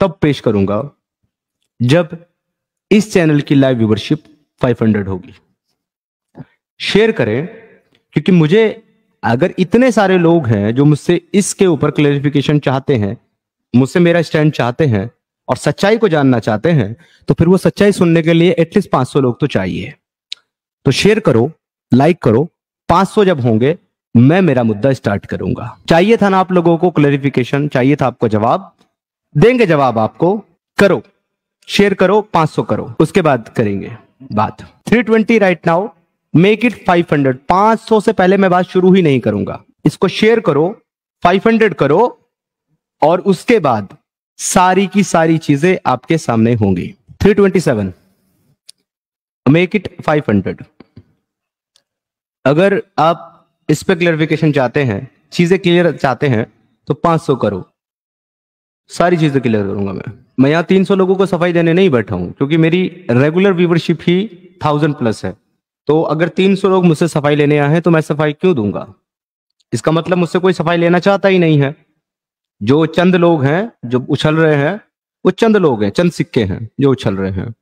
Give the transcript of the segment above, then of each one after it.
तब पेश करूंगा जब इस चैनल की लाइव व्यूवरशिप 500 होगी। शेयर करें, क्योंकि मुझे अगर इतने सारे लोग हैं जो मुझसे इसके ऊपर क्लैरिफिकेशन चाहते हैं, मुझसे मेरा स्टैंड चाहते हैं और सच्चाई को जानना चाहते हैं, तो फिर वो सच्चाई सुनने के लिए एटलीस्ट 500 लोग तो चाहिए। तो शेयर करो, लाइक करो। 500 जब होंगे मैं मेरा मुद्दा स्टार्ट करूंगा। चाहिए था ना आप लोगों को क्लैरिफिकेशन, चाहिए था आपको जवाब, देंगे जवाब आपको। करो, शेयर करो, 500 करो, उसके बाद करेंगे बात। 320 राइट नाउ, मेक इट 500। 500 से पहले मैं बात शुरू ही नहीं करूंगा। इसको शेयर करो, 500 करो और उसके बाद सारी की सारी चीजें आपके सामने होंगी। 327, मेक इट 500। अगर आप इस पे क्लियरिफिकेशन चाहते हैं, चीजें क्लियर चाहते हैं, तो 500 करो, सारी चीजें क्लियर करूंगा मैं यहां 300 लोगों को सफाई देने नहीं बैठा हूं, क्योंकि मेरी रेगुलर व्यूवरशिप ही 1000 प्लस है। तो अगर 300 लोग मुझसे सफाई लेने आए हैं तो मैं सफाई क्यों दूंगा? इसका मतलब मुझसे कोई सफाई लेना चाहता ही नहीं है। जो चंद लोग हैं जो उछल रहे हैं, वो चंद लोग हैं, चंद सिक्के हैं जो उछल रहे हैं।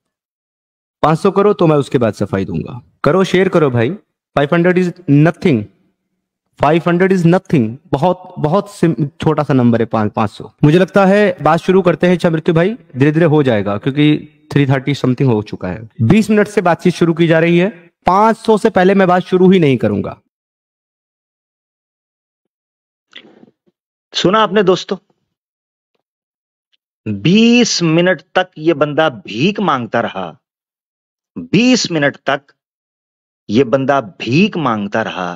500 करो तो मैं उसके बाद सफाई दूंगा। करो, शेयर करो भाई। 500 इज नथिंग, 500 इज नथिंग। बहुत बहुत छोटा सा नंबर है 500। मुझे लगता है बात शुरू करते हैं मृत्यु भाई, धीरे धीरे हो जाएगा क्योंकि 330 समथिंग हो चुका है। 20 मिनट से बातचीत शुरू की जा रही है। 500 से पहले मैं बात शुरू ही नहीं करूंगा। सुना आपने दोस्तों, 20 मिनट तक ये बंदा भीख मांगता रहा। 20 मिनट तक ये बंदा भीख मांगता रहा।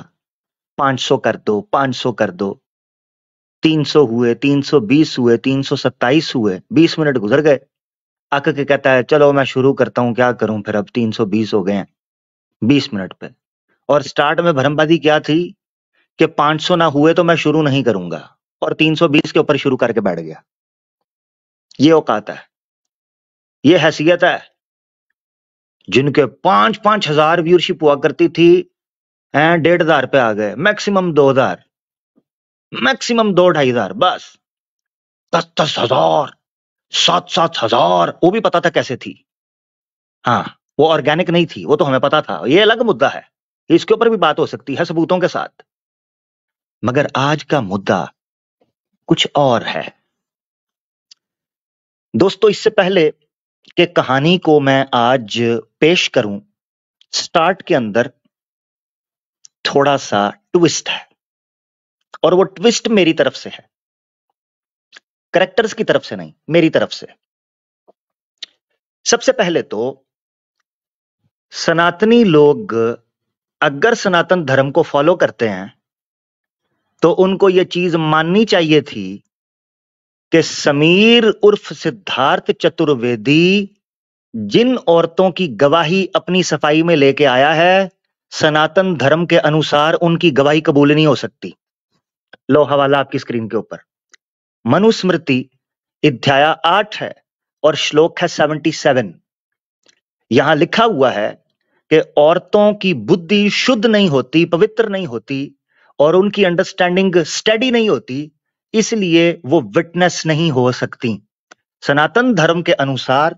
500 कर दो, 500 कर दो। 300 हुए, 320 हुए, 327 हुए। 20 मिनट गुजर गए। अक के कहता है चलो मैं शुरू करता हूं, क्या करूं फिर, अब 320 हो गए हैं 20 मिनट पे। और स्टार्ट में भरमबाजी क्या थी कि 500 ना हुए तो मैं शुरू नहीं करूंगा, और 320 के ऊपर शुरू करके बैठ गया। ये औकात है, ये हैसियत है। जिनके 5-5 हजार व्यूअरशिप हुआ करती थी, 1,500 पे आ गए, मैक्सिमम 2,000, मैक्सिमम 2-2,500, बस 10-10 हजार, 7-7 हजार। वो भी पता था कैसे थी। हाँ, वो ऑर्गेनिक नहीं थी, वो तो हमें पता था। ये अलग मुद्दा है, इसके ऊपर भी बात हो सकती है सबूतों के साथ। मगर आज का मुद्दा कुछ और है दोस्तों। इससे पहले कि कहानी को मैं आज पेश करूं, स्टार्ट के अंदर थोड़ा सा ट्विस्ट है, और वो ट्विस्ट मेरी तरफ से है, कैरेक्टर्स की तरफ से नहीं, मेरी तरफ से। सबसे पहले तो सनातनी लोग अगर सनातन धर्म को फॉलो करते हैं तो उनको यह चीज माननी चाहिए थी कि समीर उर्फ सिद्धार्थ चतुर्वेदी जिन औरतों की गवाही अपनी सफाई में लेके आया है, सनातन धर्म के अनुसार उनकी गवाही कबूल नहीं हो सकती। लो हवाला आपकी स्क्रीन के ऊपर। मनुस्मृति अध्याय 8 है और श्लोक है 77। यहां लिखा हुआ है कि औरतों की बुद्धि शुद्ध नहीं होती, पवित्र नहीं होती, और उनकी अंडरस्टैंडिंग स्टडी नहीं होती, इसलिए वो विटनेस नहीं हो सकती। सनातन धर्म के अनुसार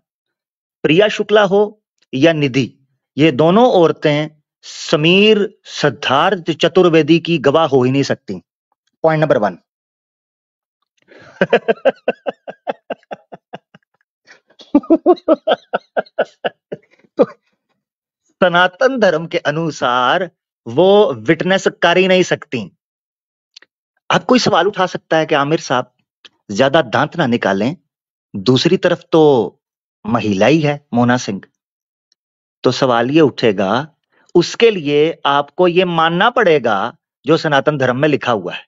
प्रिया शुक्ला हो या निधि, ये दोनों औरतें समीर सिद्धार्थ चतुर्वेदी की गवाह हो ही नहीं सकती। Point number 1। तो सनातन धर्म के अनुसार वो विटनेस कर ही नहीं सकती। अब कोई सवाल उठा सकता है कि आमिर साहब ज्यादा दांत ना निकालें, दूसरी तरफ तो महिला ही है मोना सिंह। तो सवाल ये उठेगा, उसके लिए आपको ये मानना पड़ेगा जो सनातन धर्म में लिखा हुआ है।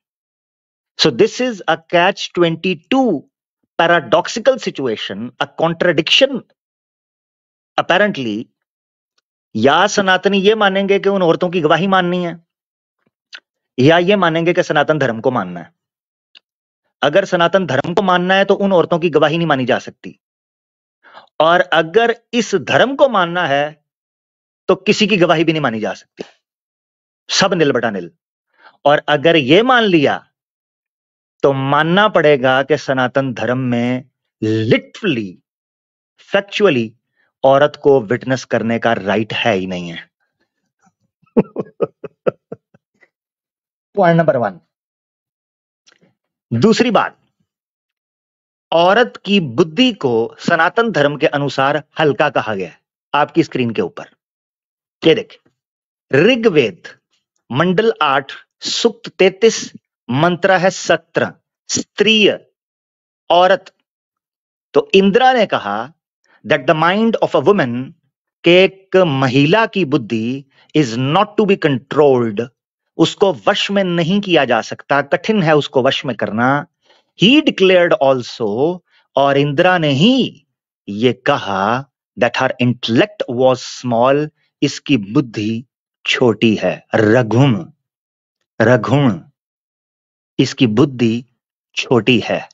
So this is a catch 22 paradoxical situation, a contradiction. Apparently या सनातनी ये मानेंगे कि उन औरतों की गवाही माननी है, या ये मानेंगे कि सनातन धर्म को मानना है। अगर सनातन धर्म को मानना है तो उन औरतों की गवाही नहीं मानी जा सकती, और अगर इस धर्म को मानना है तो किसी की गवाही भी नहीं मानी जा सकती, सब नील बटा नील। और अगर यह मान लिया तो मानना पड़ेगा कि सनातन धर्म में लिटरली फैक्चुअली औरत को विटनेस करने का राइट है ही नहीं है। Point number 1। दूसरी बात, औरत की बुद्धि को सनातन धर्म के अनुसार हल्का कहा गया है। आपकी स्क्रीन के ऊपर ये देखिए, ऋग्वेद मंडल 8 सूक्त 33 मंत्र है 17, स्त्रीय औरत। तो इंदिरा ने कहा that the mind of a woman, के एक महिला की बुद्धि is not to be controlled, उसको वश में नहीं किया जा सकता, कठिन है उसको वश में करना। ही डिक्लेयर्ड ऑल्सो, और इंदिरा ने ही ये कहा that her intellect was small, इसकी बुद्धि छोटी है, रघुण रघुण, इसकी बुद्धि छोटी है।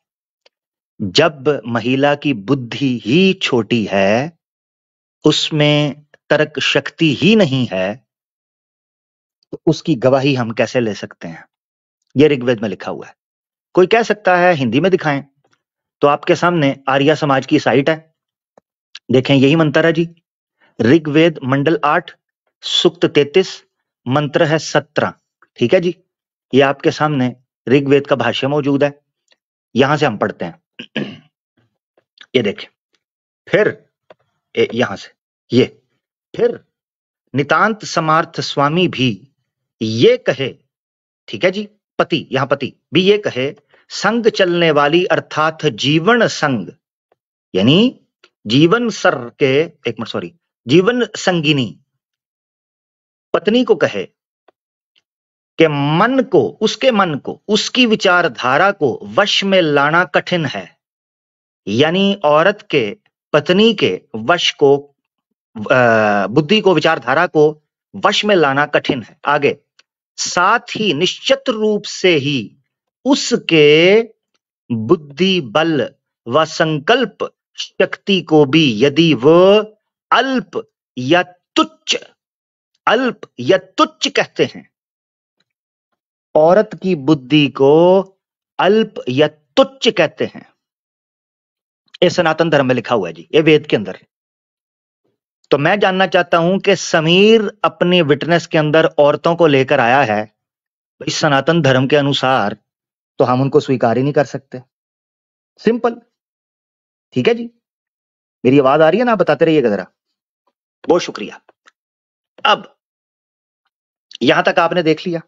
जब महिला की बुद्धि ही छोटी है, उसमें तर्क शक्ति ही नहीं है, तो उसकी गवाही हम कैसे ले सकते हैं? यह ऋग्वेद में लिखा हुआ है। कोई कह सकता है हिंदी में दिखाएं, तो आपके सामने आर्या समाज की साइट है, देखें यही मंत्र है जी, ऋग्वेद मंडल 8 सूक्त 33 मंत्र है 17। ठीक है जी, ये आपके सामने ऋग्वेद का भाष्य मौजूद है, यहां से हम पढ़ते हैं। ये देखें, फिर यहां से ये, फिर नितांत समार्थ स्वामी भी ये कहे, ठीक है जी, पति, यहां पति भी ये कहे, संग चलने वाली अर्थात जीवन संग, यानी जीवन सर के, एक मिनट सॉरी, जीवन संगिनी पत्नी को कहे कि मन को, उसके मन को, उसकी विचारधारा को वश में लाना कठिन है। यानी औरत के, पत्नी के वश को, बुद्धि को, विचारधारा को वश में लाना कठिन है। आगे, साथ ही निश्चित रूप से ही उसके बुद्धि बल व संकल्प शक्ति को भी, यदि वह अल्प या तुच्छ, अल्प या तुच्छ कहते हैं, औरत की बुद्धि को अल्प या तुच्छ कहते हैं। ये सनातन धर्म में लिखा हुआ है जी, ये वेद के अंदर। तो मैं जानना चाहता हूं कि समीर अपनी विटनेस के अंदर औरतों को लेकर आया है, इस सनातन धर्म के अनुसार, तो हम उनको स्वीकार ही नहीं कर सकते। सिंपल। ठीक है जी, मेरी आवाज आ रही है ना? बताते रहिएगा जरा। बहुत शुक्रिया। अब यहां तक आपने देख लिया,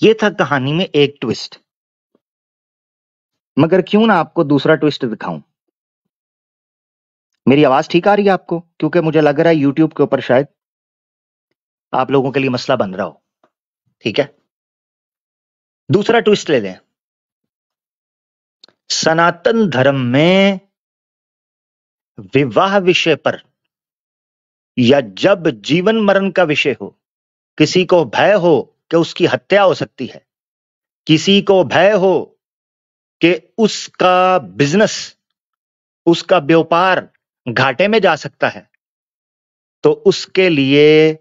ये था कहानी में एक ट्विस्ट, मगर क्यों ना आपको दूसरा ट्विस्ट दिखाऊं। मेरी आवाज ठीक आ रही है आपको? क्योंकि मुझे लग रहा है यूट्यूब के ऊपर शायद आप लोगों के लिए मसला बन रहा हो। ठीक है, दूसरा ट्विस्ट ले लें। सनातन धर्म में विवाह विषय पर, या जब जीवन मरण का विषय हो, किसी को भय हो कि उसकी हत्या हो सकती है, किसी को भय हो कि उसका बिजनेस, उसका व्यापार घाटे में जा सकता है, तो उसके लिए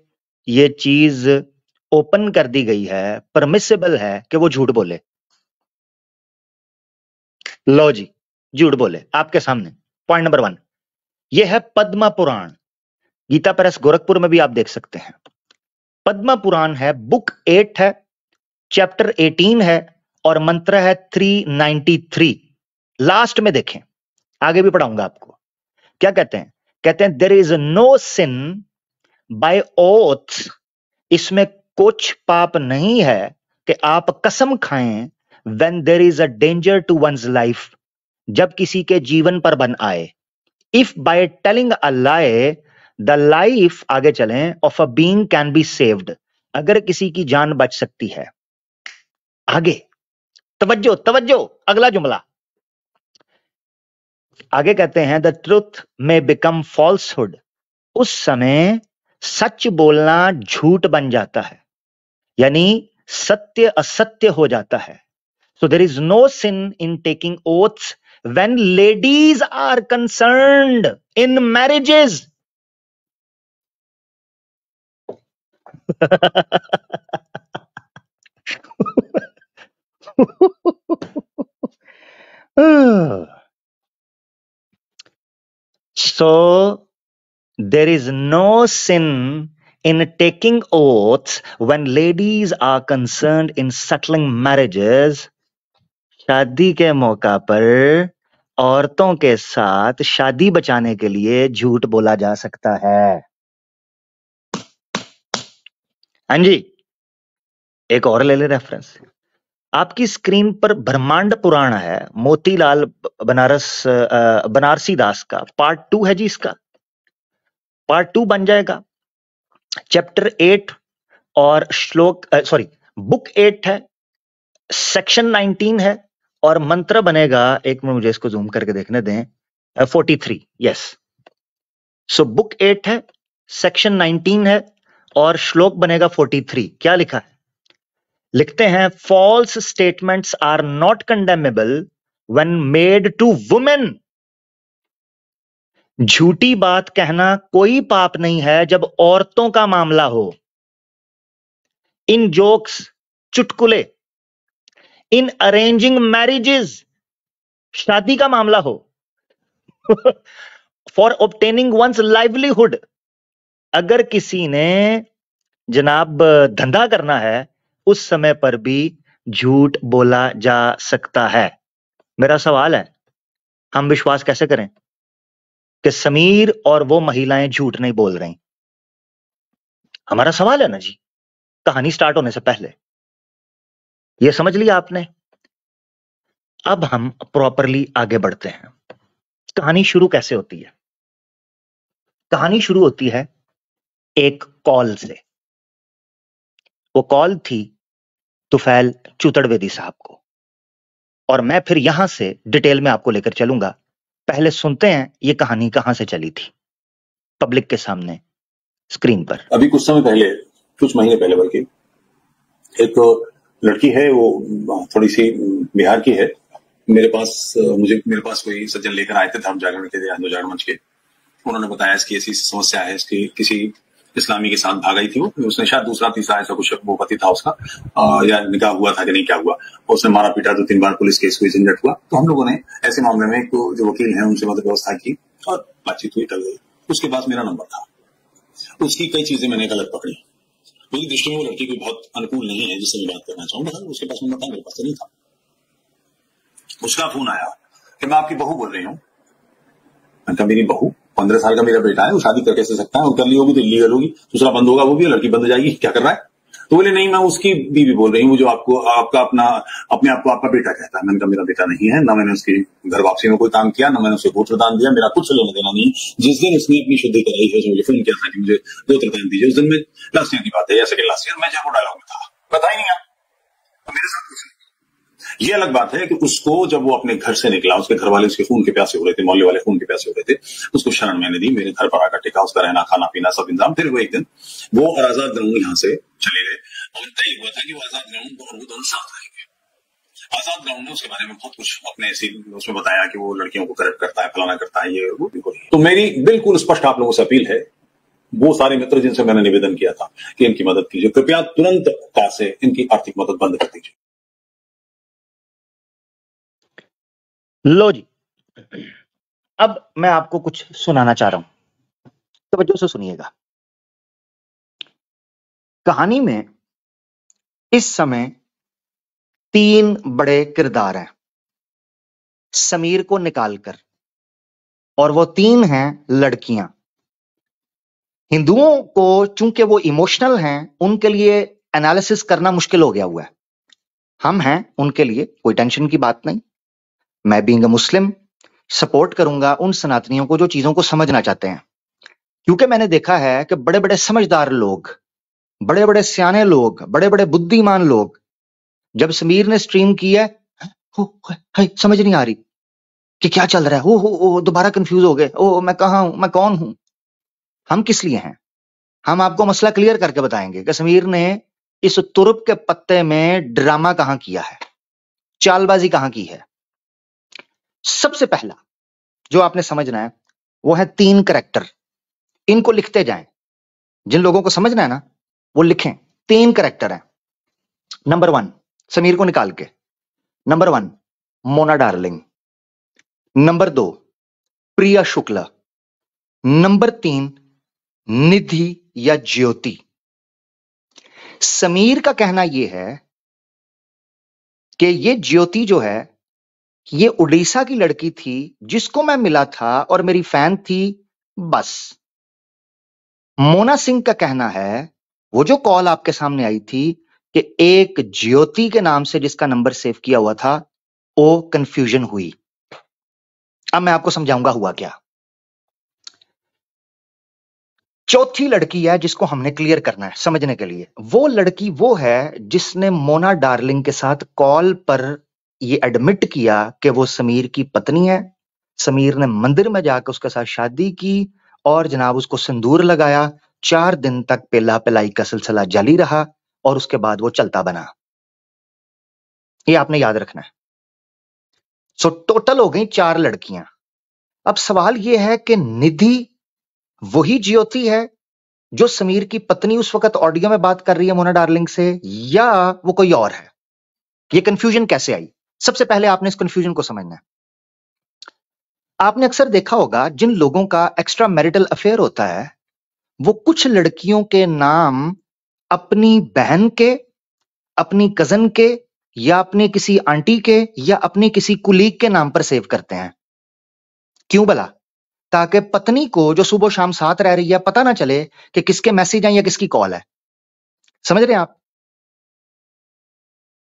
यह चीज ओपन कर दी गई है, परमिसिबल है कि वो झूठ बोले। लो जी, झूठ बोले आपके सामने। पॉइंट नंबर 1, यह है पद्म पुराण, गीता प्रेस गोरखपुर में भी आप देख सकते हैं। पद्म पुराण है, बुक 8 है, चैप्टर 18 है, और मंत्र है 393। लास्ट में देखें, आगे भी पढ़ाऊंगा आपको। क्या कहते हैं? कहते हैं there is no sin by oath, इसमें कुछ पाप नहीं है कि आप कसम खाएं, when there is a danger to one's life, जब किसी के जीवन पर बन आए। If by telling a lie the life, आगे चलें, of a being can be saved, अगर किसी की जान बच सकती है। आगे तवज्जो तवज्जो, अगला जुमला आगे कहते हैं द ट्रूथ में बिकम फॉल्सहुड, उस समय सच बोलना झूठ बन जाता है, यानी सत्य असत्य हो जाता है। So there is no sin in taking oaths when ladies are concerned in marriages. So there is no sin in taking oaths when ladies are concerned in settling marriages. शादी के मौका पर औरतों के साथ शादी बचाने के लिए झूठ बोला जा सकता है। हाँ जी, एक और ले ले रेफरेंस। आपकी स्क्रीन पर ब्रह्मांड पुराण है, मोतीलाल बनारसी दास का, पार्ट 2 है जी। इसका पार्ट 2 बन जाएगा। चैप्टर 8 और बुक 8 है, सेक्शन 19 है और मंत्र बनेगा, एक मिनट मुझे इसको जूम करके देखने दें, 43। यस, सो बुक 8 है, सेक्शन 19 है और श्लोक बनेगा 43। क्या लिखा है? लिखते हैं, false statements are not condemnable when made to women. झूठी बात कहना कोई पाप नहीं है जब औरतों का मामला हो। इन जोक्स, चुटकुले, इन अरेंजिंग मैरिजेस, शादी का मामला हो, फॉर ऑब्टेनिंग वंस लाइवलीहुड, अगर किसी ने जनाब धंधा करना है उस समय पर भी झूठ बोला जा सकता है। मेरा सवाल है, हम विश्वास कैसे करें कि समीर और वो महिलाएं झूठ नहीं बोल रही? हमारा सवाल है ना जी, कहानी स्टार्ट होने से पहले। ये समझ लिया आपने? अब हम प्रॉपरली आगे बढ़ते हैं। कहानी शुरू कैसे होती है? कहानी शुरू होती है एक कॉल से। वो कॉल थी तुफैल चुतड़वेदी साहब को, और मैं फिर यहां से डिटेल में आपको लेकर चलूंगा। पहले सुनते हैं ये कहानी कहां से चली थी पब्लिक के सामने स्क्रीन पर। अभी कुछ समय पहले, कुछ महीने पहले बल्कि, एक लड़की है, वो थोड़ी सी बिहार की है। मेरे पास कोई सज्जन लेकर आए थे धर्म जागरण के, हिंदू जागरण मंच के। उन्होंने बताया इसकी ऐसी समस्या है, इसकी किसी इस्लामी के साथ भाग गई थी वो, उसने शायद दूसरा तीसरा ऐसा कुछ वो पति था उसका, या निकाह हुआ था कि नहीं क्या हुआ, उसने मारा पीटा 2-3 बार, पुलिस केस हुई, झंझट हुआ। तो हम लोगों ने ऐसे मामले में जो वकील हैं उनसे मदद व्यवस्था की और बातचीत हुई, टल गई। उसके पास मेरा नंबर था। उसकी कई चीजें मैंने गलत पकड़ी। मेरी दृष्टि में वो लड़की कोई बहुत अनुकूल नहीं है जिससे मैं बात करना चाहूंगा। उसके पास नंबर था, मेरे पास नहीं था। उसका फोन आया कि मैं आपकी बहू बोल रही हूँ। मैं कहा, मेरी बहू? 15 साल का मेरा बेटा है, वो शादी कर कैसे सकता है? और कर ली होगी तो इलीगल होगी, दूसरा बंद होगा वो भी, लड़की बंद हो जाएगी, क्या कर रहा है? तो बोले नहीं, मैं उसकी बीवी बोल रही हूँ, जो आपका अपने आप को आपका बेटा कहता है। मैंने कहा, मेरा बेटा नहीं है, ना मैंने उसकी घर वापसी में कोई काम किया, ना मैंने उसे गोत्र दान दिया, मेरा कुछ लेना देना नहीं। जिस दिन उसने अपनी शुद्धि कराई है, मुझे फोन किया था कि मुझे गोत्र दान दीजिए, उस दिन में लास्ट ईयर की बात है या सेकंड लास्ट ईयर, मैं जयपुर डायलॉग में था, पता ही नहीं तो मेरे साथ कुछ नहीं। ये अलग बात है कि उसको जब वो अपने घर से निकला, उसके घर वाले उसके खून के प्यासे हो रहे थे, मोहल्ले वाले खून के प्यासे हो रहे थे, उसको शरण मैंने दी, मेरे घर पर आकर टिका, उसका रहना खाना पीना सब इंतजाम। फिर वो एक दिन वो और आजाद ग्राउंड यहाँ से चले गए और तय हुआ था कि वो आजाद ग्राउंड और वो दोनों साथ रहेंगे। आजाद ग्राउंड ने उसके बारे में बहुत कुछ अपने उसमें बताया कि वो लड़कियों को करप्ट करता है, फलाना करता है, ये वो भी हो रही है। तो मेरी बिल्कुल स्पष्ट आप लोगों से अपील है, वो सारे मित्र जिनसे मैंने निवेदन किया था कि इनकी मदद कीजिए, कृपया तुरंत से इनकी आर्थिक मदद बंद कर दीजिए। लो जी, अब मैं आपको कुछ सुनाना चाह रहा हूं, तवज्जो से सुनिएगा। कहानी में इस समय 3 बड़े किरदार हैं समीर को निकालकर, और वो 3 हैं लड़कियां। हिंदुओं को चूंकि वो इमोशनल हैं, उनके लिए एनालिसिस करना मुश्किल हो गया हुआ है। हम हैं उनके लिए, कोई टेंशन की बात नहीं। मैं बीइंग अ मुस्लिम सपोर्ट करूंगा उन सनातनियों को जो चीजों को समझना चाहते हैं, क्योंकि मैंने देखा है कि बड़े बड़े समझदार लोग, बड़े बड़े सियाने लोग, बड़े बड़े बुद्धिमान लोग, जब समीर ने स्ट्रीम की है, समझ नहीं आ रही कि क्या चल रहा है, हो दोबारा कंफ्यूज हो गए, ओ मैं कहां हूं, मैं कौन हूं। हम किस लिए हैं? हम आपको मसला क्लियर करके बताएंगे कि समीर ने इस तुरुप के पत्ते में ड्रामा कहां किया है, चालबाजी कहां की है। सबसे पहला जो आपने समझना है वो है 3 कैरेक्टर। इनको लिखते जाएं, जिन लोगों को समझना है ना वो लिखें। 3 कैरेक्टर हैं। नंबर 1 समीर को निकाल के, नंबर 1 मोना डार्लिंग, नंबर 2 प्रिया शुक्ला, नंबर 3, निधि या ज्योति। समीर का कहना यह है कि ये ज्योति जो है ये उड़ीसा की लड़की थी जिसको मैं मिला था और मेरी फैन थी बस। मोना सिंह का कहना है वो जो कॉल आपके सामने आई थी कि एक ज्योति के नाम से जिसका नंबर सेव किया हुआ था वो कंफ्यूजन हुई। अब मैं आपको समझाऊंगा हुआ क्या। चौथी लड़की है जिसको हमने क्लियर करना है समझने के लिए। वो लड़की वो है जिसने मोना डार्लिंग के साथ कॉल पर ये एडमिट किया कि वो समीर की पत्नी है। समीर ने मंदिर में जाकर उसके साथ शादी की और जनाब उसको सिंदूर लगाया। 4 दिन तक पेला पिलाई का सिलसिला जारी रहा और उसके बाद वो चलता बना। ये आपने याद रखना है। सो टोटल हो गई 4 लड़कियां। अब सवाल ये है कि निधि वही ज्योति है जो समीर की पत्नी उस वक्त ऑडियो में बात कर रही है मोना डार्लिंग से, या वो कोई और है? ये कंफ्यूजन कैसे आई? सबसे पहले आपने इस कंफ्यूजन को समझना है। आपने अक्सर देखा होगा जिन लोगों का एक्स्ट्रा मैरिटल अफेयर होता है वो कुछ लड़कियों के नाम अपनी बहन के, अपनी कजन के, या अपनी किसी आंटी के, या अपनी किसी कुलीग के नाम पर सेव करते हैं। क्यों भला? ताकि पत्नी को जो सुबह शाम साथ रह रही है पता ना चले कि किसके मैसेज हैं या किसकी कॉल है। समझ रहे हैं आप?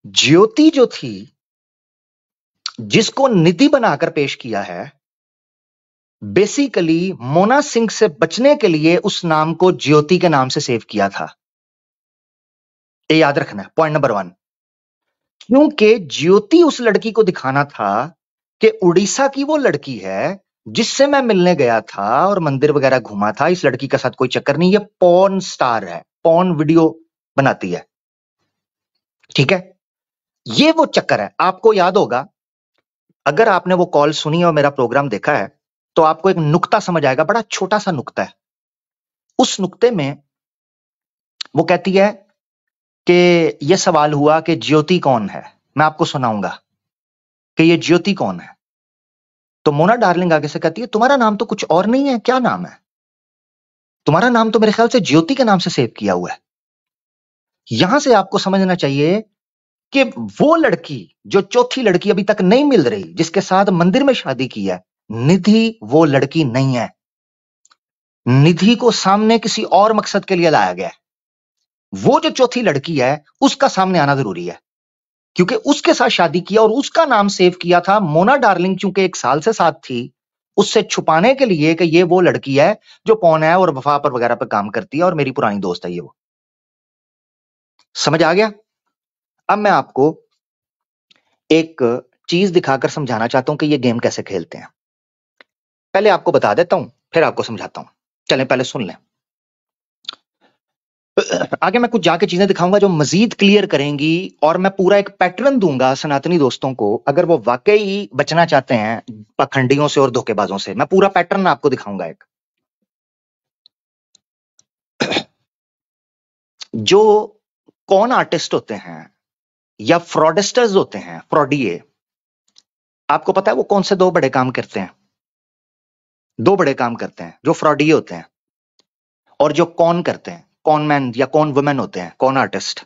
ज्योति जो थी जिसको निधि बनाकर पेश किया है, बेसिकली मोना सिंह से बचने के लिए उस नाम को ज्योति के नाम से सेव किया था। ये याद रखना है, पॉइंट नंबर 1। क्योंकि ज्योति उस लड़की को दिखाना था कि उड़ीसा की वो लड़की है जिससे मैं मिलने गया था और मंदिर वगैरह घूमा था। इस लड़की के साथ कोई चक्कर नहीं, ये पॉर्न स्टार है, पॉर्न वीडियो बनाती है। ठीक है, ये वो चक्कर है। आपको याद होगा, अगर आपने वो कॉल सुनी और मेरा प्रोग्राम देखा है तो आपको एक नुक्ता समझ आएगा, बड़ा छोटा सा नुक्ता है। उस नुक्ते में वो कहती है कि यह सवाल हुआ कि ज्योति कौन है। मैं आपको सुनाऊंगा कि ये ज्योति कौन है। तो मोना डार्लिंग आगे से कहती है तुम्हारा नाम तो कुछ और नहीं है, क्या नाम है तुम्हारा? नाम तो मेरे ख्याल से ज्योति के नाम से सेव किया हुआ है। यहां से आपको समझना चाहिए कि वो लड़की जो चौथी लड़की अभी तक नहीं मिल रही, जिसके साथ मंदिर में शादी की है, निधि वो लड़की नहीं है। निधि को सामने किसी और मकसद के लिए लाया गया है। वो जो चौथी लड़की है उसका सामने आना जरूरी है, क्योंकि उसके साथ शादी किया और उसका नाम सेव किया था मोना डार्लिंग। चूंकि 1 साल से साथ थी, उससे छुपाने के लिए कि ये वो लड़की है जो पौन है और वफा पर वगैरह पर काम करती है और मेरी पुरानी दोस्त है ये वो। समझ आ गया? अब मैं आपको एक चीज दिखाकर समझाना चाहता हूं कि ये गेम कैसे खेलते हैं। पहले आपको बता देता हूं फिर आपको समझाता हूं। चलें पहले सुन लें, आगे मैं कुछ जाके चीजें दिखाऊंगा जो मजीद क्लियर करेंगी, और मैं पूरा एक पैटर्न दूंगा सनातनी दोस्तों को अगर वो वाकई बचना चाहते हैं पखंडियों से और धोखेबाजों से। मैं पूरा पैटर्न आपको दिखाऊंगा एक। जो कौन आर्टिस्ट होते हैं या फ्रॉडस्टर्स होते हैं, फ्रॉडिये, आपको पता है वो कौन से 2 बड़े काम करते हैं? 2 बड़े काम करते हैं जो फ्रॉडिये होते हैं और जो कौन करते हैं, कौन मैन या कौन वुमेन होते हैं, कौन आर्टिस्ट,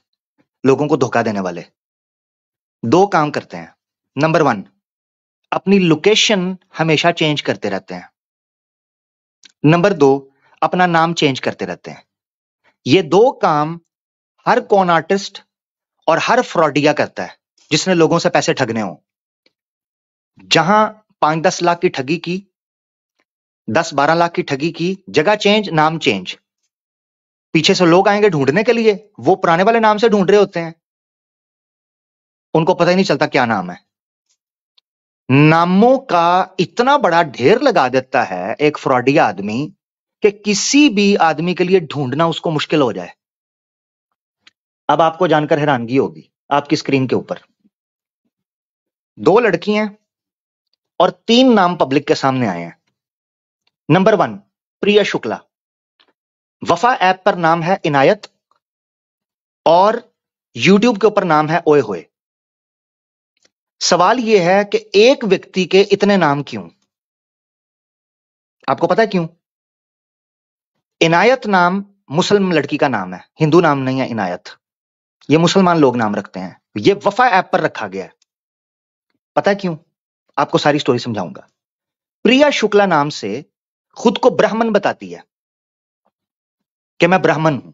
लोगों को धोखा देने वाले। 2 काम करते हैं। नंबर 1, अपनी लोकेशन हमेशा चेंज करते रहते हैं। नंबर 2, अपना नाम चेंज करते रहते हैं। ये 2 काम हर कौन आर्टिस्ट और हर फ्रॉडिया करता है जिसने लोगों से पैसे ठगने हो। जहां 5-10 लाख की ठगी की, 10-12 लाख की ठगी की, जगह चेंज, नाम चेंज। पीछे से लोग आएंगे ढूंढने के लिए, वो पुराने वाले नाम से ढूंढ रहे होते हैं, उनको पता ही नहीं चलता क्या नाम है। नामों का इतना बड़ा ढेर लगा देता है एक फ्रॉडिया आदमी कि किसी भी आदमी के लिए ढूंढना उसको मुश्किल हो जाए। अब आपको जानकर हैरानगी होगी, आपकी स्क्रीन के ऊपर 2 लड़की हैं और 3 नाम पब्लिक के सामने आए हैं। नंबर 1, प्रिया शुक्ला। वफा ऐप पर नाम है इनायत और यूट्यूब के ऊपर नाम है ओए होए। सवाल यह है कि एक व्यक्ति के इतने नाम क्यों? आपको पता है क्यों? इनायत नाम मुस्लिम लड़की का नाम है, हिंदू नाम नहीं है इनायत, ये मुसलमान लोग नाम रखते हैं। ये वफा ऐप पर रखा गया है। पता है क्यों? आपको सारी स्टोरी समझाऊंगा। प्रिया शुक्ला नाम से खुद को ब्राह्मण बताती है कि मैं ब्राह्मण हूं,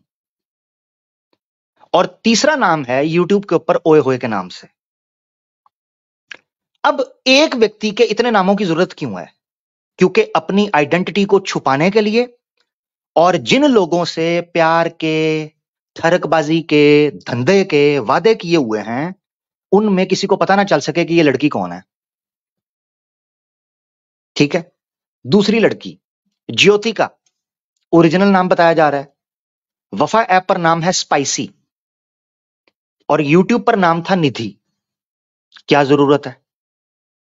और तीसरा नाम है यूट्यूब के ऊपर ओए होए के नाम से। अब एक व्यक्ति के इतने नामों की जरूरत क्यों है? क्योंकि अपनी आइडेंटिटी को छुपाने के लिए, और जिन लोगों से प्यार के, ठरकबाजी के, धंधे के वादे किए हुए हैं, उनमें किसी को पता ना चल सके कि ये लड़की कौन है। ठीक है। दूसरी लड़की ज्योतिका, ओरिजिनल नाम बताया जा रहा है, वफा ऐप पर नाम है स्पाइसी, और यूट्यूब पर नाम था निधि। क्या जरूरत है?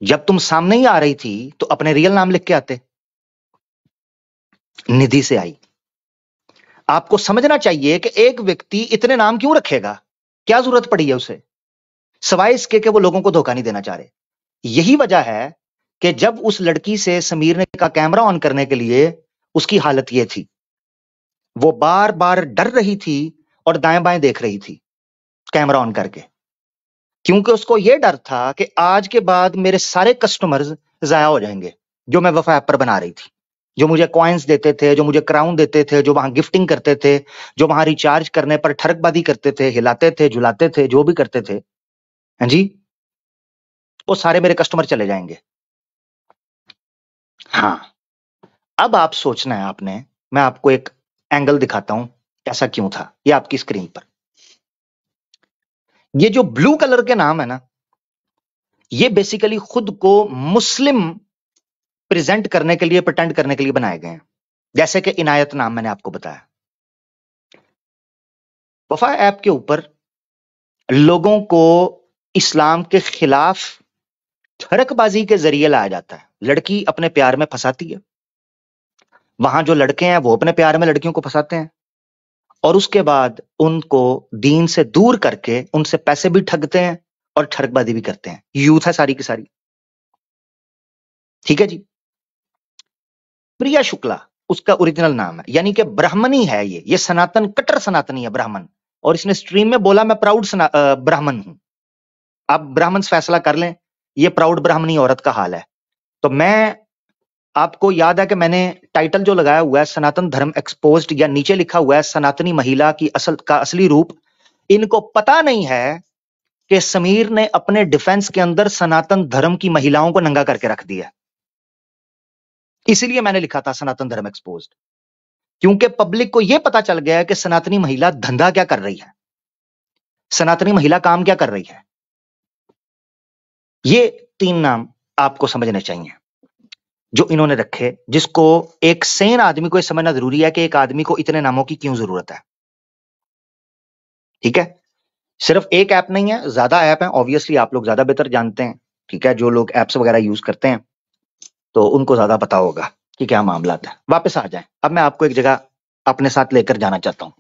जब तुम सामने ही आ रही थी तो अपने रियल नाम लिख के आते। निधि से आई। आपको समझना चाहिए कि एक व्यक्ति इतने नाम क्यों रखेगा, क्या जरूरत पड़ी है उसे, सवाए इसके कि वो लोगों को धोखा नहीं देना चाह रहे। यही वजह है कि जब उस लड़की से समीर ने कहा कैमरा ऑन करने के लिए, उसकी हालत ये थी, वो बार बार डर रही थी और दाएं बाएं देख रही थी कैमरा ऑन करके, क्योंकि उसको यह डर था कि आज के बाद मेरे सारे कस्टमर्स जाया हो जाएंगे जो मैं वफा ऐप पर बना रही थी, जो मुझे कॉइन्स देते थे, जो मुझे क्राउन देते थे, जो वहां गिफ्टिंग करते थे, जो वहां रिचार्ज करने पर ठरकबाजी करते थे, हिलाते थे, झुलाते थे, जो भी करते थे, हाँ जी, वो सारे मेरे कस्टमर चले जाएंगे। हाँ, अब आप सोचना है आपने, मैं आपको एक एंगल दिखाता हूं ऐसा क्यों था। ये आपकी स्क्रीन पर ये जो ब्लू कलर के नाम है ना, ये बेसिकली खुद को मुस्लिम प्रेजेंट करने के लिए, प्रिटेंड करने के लिए बनाए गए हैं। जैसे कि इनायत नाम मैंने आपको बताया। वफा ऐप के ऊपर लोगों को इस्लाम के खिलाफ ठरकबाजी के जरिए लाया जाता है। लड़की अपने प्यार में फंसाती है, वहां जो लड़के हैं वो अपने प्यार में लड़कियों को फंसाते हैं, और उसके बाद उनको दीन से दूर करके उनसे पैसे भी ठगते हैं और ठरकबाजी भी करते हैं। यूथ है सारी की सारी। ठीक है जी। प्रिया शुक्ला उसका ओरिजिनल नाम है, यानी कि ब्राह्मणी है ये सनातन, कट्टर सनातनी है, ब्राह्मण। और इसने स्ट्रीम में बोला मैं प्राउड ब्राह्मण हूं। आप ब्राह्मण फैसला कर लें, ये प्राउड ब्राह्मणी औरत का हाल है। तो मैं आपको याद है कि मैंने टाइटल जो लगाया हुआ है सनातन धर्म एक्सपोज्ड, या नीचे लिखा हुआ है सनातनी महिला की असली रूप। इनको पता नहीं है कि समीर ने अपने डिफेंस के अंदर सनातन धर्म की महिलाओं को नंगा करके रख दिया। इसीलिए मैंने लिखा था सनातन धर्म एक्सपोज्ड, क्योंकि पब्लिक को यह पता चल गया है कि सनातनी महिला धंधा क्या कर रही है, सनातनी महिला काम क्या कर रही है। ये 3 नाम आपको समझने चाहिए जो इन्होंने रखे, जिसको एक सेन आदमी को यह समझना जरूरी है कि एक आदमी को इतने नामों की क्यों जरूरत है। ठीक है। सिर्फ एक ऐप नहीं है, ज्यादा ऐप है। ऑब्वियसली आप लोग ज्यादा बेहतर जानते हैं। ठीक है, जो लोग एप्स वगैरह यूज करते हैं तो उनको ज्यादा पता होगा कि क्या मामला है। वापस आ जाएं। अब मैं आपको एक जगह अपने साथ लेकर जाना चाहता हूं।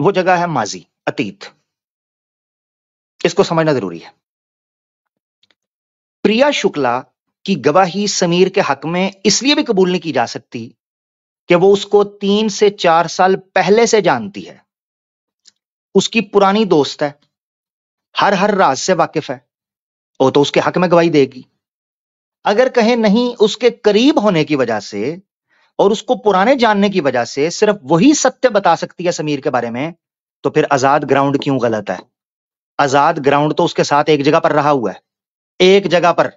वो जगह है माजी, अतीत। इसको समझना जरूरी है। प्रिया शुक्ला की गवाही समीर के हक में इसलिए भी कबूल नहीं की जा सकती कि वो उसको 3 से 4 साल पहले से जानती है, उसकी पुरानी दोस्त है, हर राज से वाकिफ है, वो तो उसके हक में गवाही देगी। अगर कहें नहीं, उसके करीब होने की वजह से और उसको पुराने जानने की वजह से सिर्फ वही सत्य बता सकती है समीर के बारे में, तो फिर आजाद ग्राउंड क्यों गलत है? आजाद ग्राउंड तो उसके साथ एक जगह पर रहा हुआ है, एक जगह पर।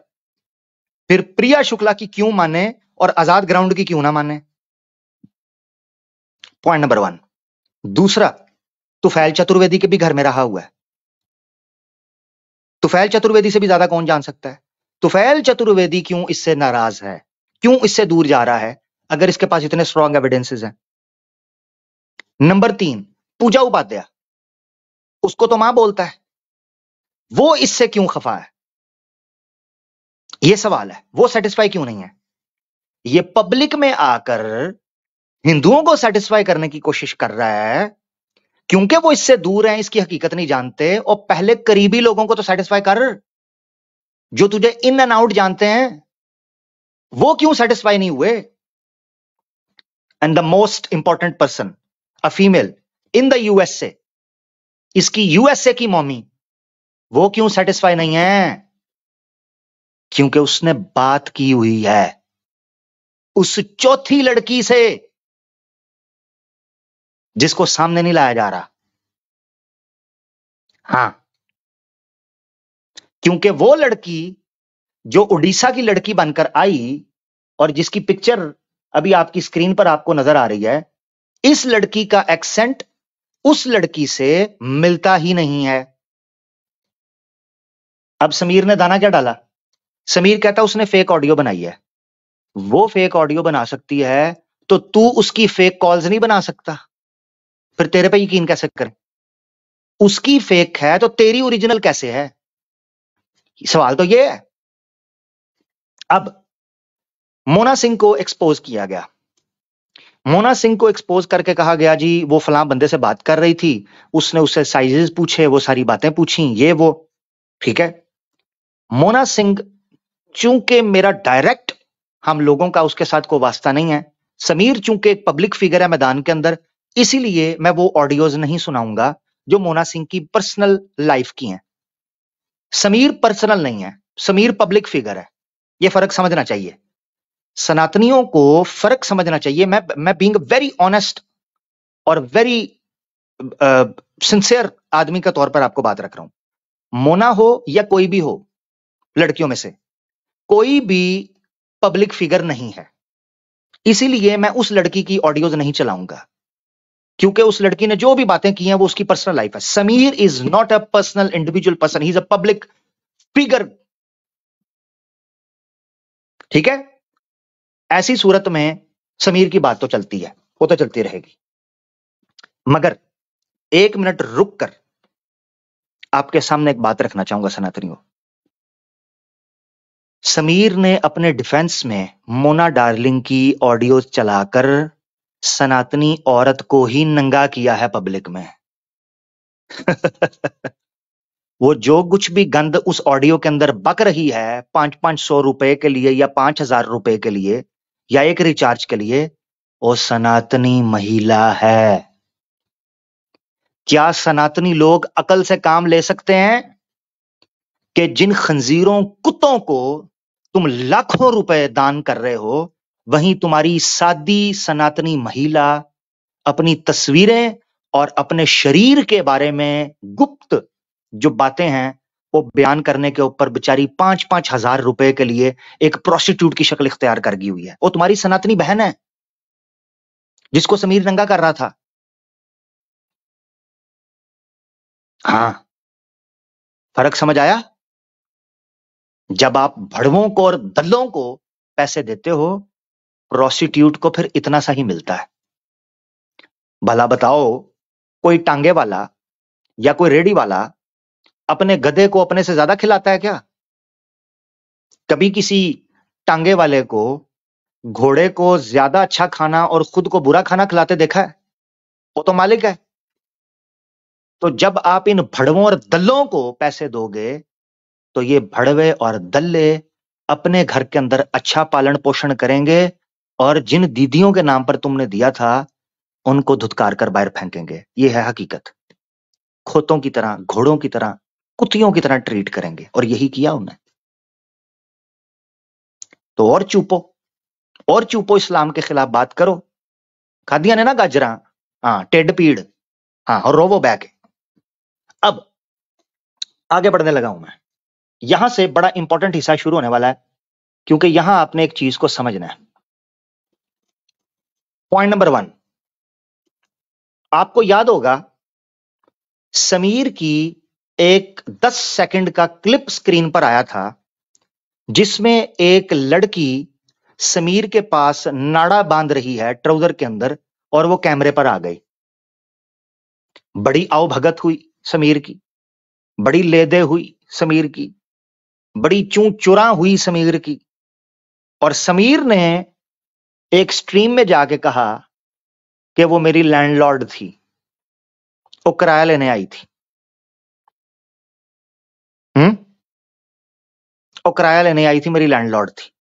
फिर प्रिया शुक्ला की क्यों माने और आजाद ग्राउंड की क्यों ना माने? Point number 1। दूसरा, तुफैल चतुर्वेदी के भी घर में रहा हुआ है। तुफैल चतुर्वेदी से भी ज्यादा कौन जान सकता है? तुफैल चतुर्वेदी क्यों इससे नाराज है, क्यों इससे दूर जा रहा है, अगर इसके पास इतने स्ट्रॉन्ग एविडेंसेस हैं? नंबर 3, पूजा उपाध्याय, उसको तो मां बोलता है, वो इससे क्यों खफा है? यह सवाल है। वो सेटिस्फाई क्यों नहीं है? ये पब्लिक में आकर हिंदुओं को सेटिस्फाई करने की कोशिश कर रहा है, क्योंकि वो इससे दूर हैं, इसकी हकीकत नहीं जानते। और पहले करीबी लोगों को तो सेटिस्फाई कर, जो तुझे इन एंड आउट जानते हैं, वो क्यों सेटिस्फाई नहीं हुए? And the most important person, a female in the USA, इसकी यूएसए की मम्मी, वो क्यों सेटिस्फाई नहीं है? क्योंकि उसने बात की हुई है उस चौथी लड़की से जिसको सामने नहीं लाया जा रहा। हां, क्योंकि वो लड़की जो उड़ीसा की लड़की बनकर आई और जिसकी पिक्चर अभी आपकी स्क्रीन पर आपको नजर आ रही है, इस लड़की का एक्सेंट उस लड़की से मिलता ही नहीं है। अब समीर ने दाना क्या डाला? समीर कहता उसने फेक ऑडियो बनाई है। वो फेक ऑडियो बना सकती है तो तू उसकी फेक कॉल्स नहीं बना सकता, फिर तेरे पे यकीन कैसे करें? उसकी फेक है तो तेरी ओरिजिनल कैसे है? सवाल तो ये है। अब मोना सिंह को एक्सपोज किया गया। मोना सिंह को एक्सपोज करके कहा गया जी वो फलां बंदे से बात कर रही थी, उसने उससे साइजेस पूछे, वो सारी बातें पूछी, ये वो, ठीक है। मोना सिंह चूंकि मेरा डायरेक्ट हम लोगों का उसके साथ कोई वास्ता नहीं है, समीर चूंकि एक पब्लिक फिगर है मैदान के अंदर, इसीलिए मैं वो ऑडियोज नहीं सुनाऊंगा जो मोना सिंह की पर्सनल लाइफ की हैं। समीर पर्सनल नहीं है, समीर पब्लिक फिगर है, ये फर्क समझना चाहिए। सनातनियों को फर्क समझना चाहिए। मैं बीइंग वेरी ऑनेस्ट और वेरी सिंसियर आदमी के तौर पर आपको बात रख रहा हूं। मोना हो या कोई भी हो, लड़कियों में से कोई भी पब्लिक फिगर नहीं है, इसीलिए मैं उस लड़की की ऑडियोज नहीं चलाऊंगा, क्योंकि उस लड़की ने जो भी बातें की हैं वो उसकी पर्सनल लाइफ है। Sameer is not a personal individual person, he is a public figure, ठीक है। ऐसी सूरत में समीर की बात तो चलती है, वो तो चलती रहेगी, मगर एक मिनट रुक कर आपके सामने एक बात रखना चाहूंगा सनातनियों। समीर ने अपने डिफेंस में मोना डार्लिंग की ऑडियो चलाकर सनातनी औरत को ही नंगा किया है पब्लिक में। वो जो कुछ भी गंद उस ऑडियो के अंदर बक रही है 500 रुपए के लिए या 5000 रुपए के लिए या एक रिचार्ज के लिए, वो सनातनी महिला है। क्या सनातनी लोग अकल से काम ले सकते हैं कि जिन खंजीरों कुत्तों को तुम लाखों रुपए दान कर रहे हो, वहीं तुम्हारी सादी सनातनी महिला अपनी तस्वीरें और अपने शरीर के बारे में गुप्त जो बातें हैं वो बयान करने के ऊपर बेचारी 5-5 हजार रुपए के लिए एक प्रोस्टिट्यूट की शक्ल इख्तियार कर गई हुई है। वो तुम्हारी सनातनी बहन है जिसको समीर नंगा कर रहा था। हां, फर्क समझ आया? जब आप भड़वों को और दल्लों को पैसे देते हो, प्रोस्टिट्यूट को फिर इतना सा ही मिलता है। भला बताओ, कोई टांगे वाला या कोई रेडी वाला अपने गधे को अपने से ज्यादा खिलाता है क्या? कभी किसी टांगे वाले को घोड़े को ज्यादा अच्छा खाना और खुद को बुरा खाना खिलाते देखा है? वो तो मालिक है। तो जब आप इन भड़वों और दल्लों को पैसे दोगे तो ये भड़वे और दल्ले अपने घर के अंदर अच्छा पालन पोषण करेंगे और जिन दीदियों के नाम पर तुमने दिया था उनको धुतकार कर बाहर फेंकेंगे। ये है हकीकत। खोतों की तरह, घोड़ों की तरह, कुत्तियों की तरह ट्रीट करेंगे, और यही किया उन्हें। तो और चुपो, इस्लाम के खिलाफ बात करो। खादिया ने ना गाजरा, हाँ टेड पीड़, हाँ और रोवो बैक। अब आगे बढ़ने लगा हूं मैं। यहां से बड़ा इंपॉर्टेंट हिस्सा शुरू होने वाला है, क्योंकि यहां आपने एक चीज को समझना है। पॉइंट नंबर 1, आपको याद होगा समीर की एक 10 सेकंड का क्लिप स्क्रीन पर आया था जिसमें एक लड़की समीर के पास नाड़ा बांध रही है ट्राउजर के अंदर और वो कैमरे पर आ गई। बड़ी आवभगत हुई समीर की, बड़ी लेदे हुई समीर की, बड़ी चूं चुरा हुई समीर की, और समीर ने एक स्ट्रीम में जाके कहा कि वो मेरी लैंडलॉर्ड थी, वो किराया लेने आई थी। वो किराया लेने आई थी, मेरी लैंडलॉर्ड थी।